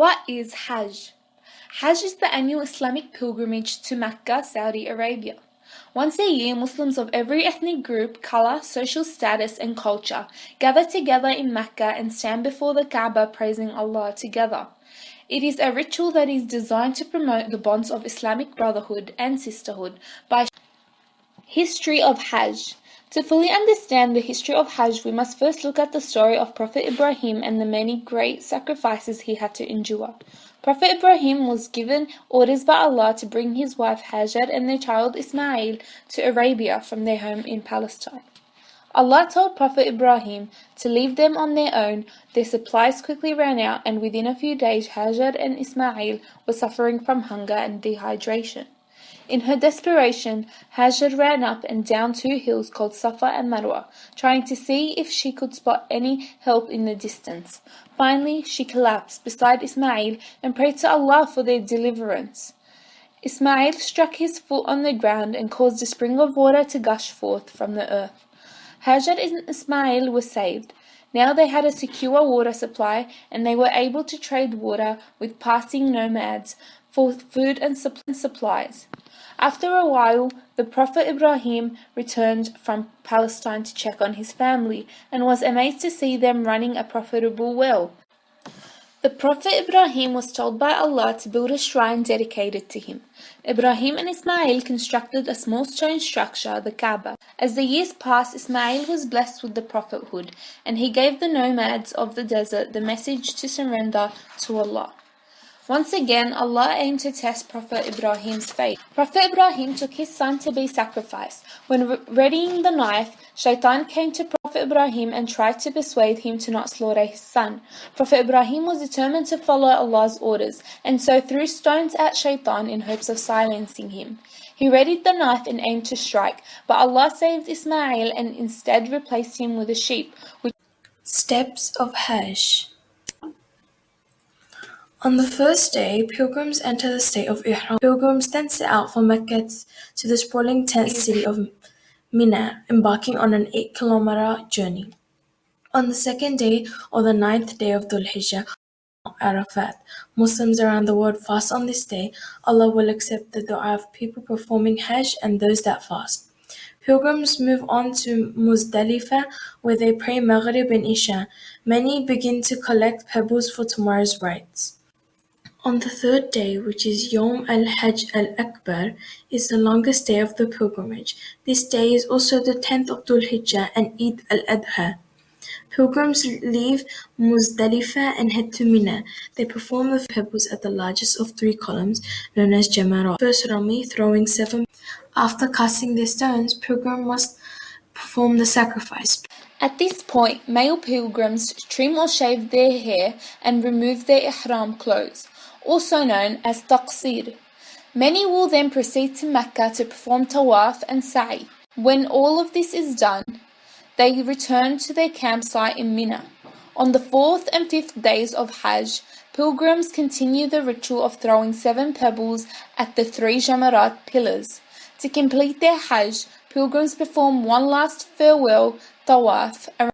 What is Hajj? Hajj is the annual Islamic pilgrimage to Mecca, Saudi Arabia. Once a year, Muslims of every ethnic group, color, social status, and culture gather together in Mecca and stand before the Kaaba praising Allah together. It is a ritual that is designed to promote the bonds of Islamic brotherhood and sisterhood by History of Hajj. To fully understand the history of Hajj, we must first look at the story of Prophet Ibrahim and the many great sacrifices he had to endure. Prophet Ibrahim was given orders by Allah to bring his wife Hajar and their child Ismail to Arabia from their home in Palestine. Allah told Prophet Ibrahim to leave them on their own. Their supplies quickly ran out, and within a few days Hajar and Ismail were suffering from hunger and dehydration. In her desperation, Hajar ran up and down two hills called Safa and Marwa, trying to see if she could spot any help in the distance. Finally, she collapsed beside Ismail and prayed to Allah for their deliverance. Ismail struck his foot on the ground and caused a spring of water to gush forth from the earth. Hajar and Ismail were saved. Now they had a secure water supply, and they were able to trade water with passing nomads for food and supplies. After a while, the Prophet Ibrahim returned from Palestine to check on his family and was amazed to see them running a profitable well. The Prophet Ibrahim was told by Allah to build a shrine dedicated to him. Ibrahim and Ismail constructed a small stone structure, the Kaaba. As the years passed, Ismail was blessed with the prophethood, and he gave the nomads of the desert the message to surrender to Allah. Once again, Allah aimed to test Prophet Ibrahim's faith. Prophet Ibrahim took his son to be sacrificed. When readying the knife, Shaitan came to Prophet Ibrahim and tried to persuade him to not slaughter his son. Prophet Ibrahim was determined to follow Allah's orders, and so threw stones at Shaitan in hopes of silencing him. He readied the knife and aimed to strike, but Allah saved Ismail and instead replaced him with a sheep. Steps of Hajj. On the first day, pilgrims enter the state of Ihram. Pilgrims then set out for Mecca to the sprawling tent city of Mina, embarking on an 8-kilometer journey. On the second day, or the 9th day of Dhul Hijjah, Arafat, Muslims around the world fast on this day. Allah will accept the dua of people performing Hajj and those that fast. Pilgrims move on to Muzdalifah, where they pray Maghrib and Isha. Many begin to collect pebbles for tomorrow's rites. On the third day, which is Yawm al-Hajj al-Akbar, is the longest day of the pilgrimage. This day is also the 10th of Dhul Hijjah and Eid al-Adha. Pilgrims leave Muzdalifah and head to Mina. They perform the pebbles at the largest of 3 columns, known as Jamarat. First Rami, throwing 7. After casting their stones, pilgrims must perform the sacrifice. At this point, male pilgrims trim or shave their hair and remove their ihram clothes, also known as taqsir. Many will then proceed to Mecca to perform tawaf and sa'i. When all of this is done, they return to their campsite in Mina. On the 4th and 5th days of Hajj, pilgrims continue the ritual of throwing 7 pebbles at the 3 Jamarat pillars. To complete their Hajj, pilgrims perform one last farewell tawaf around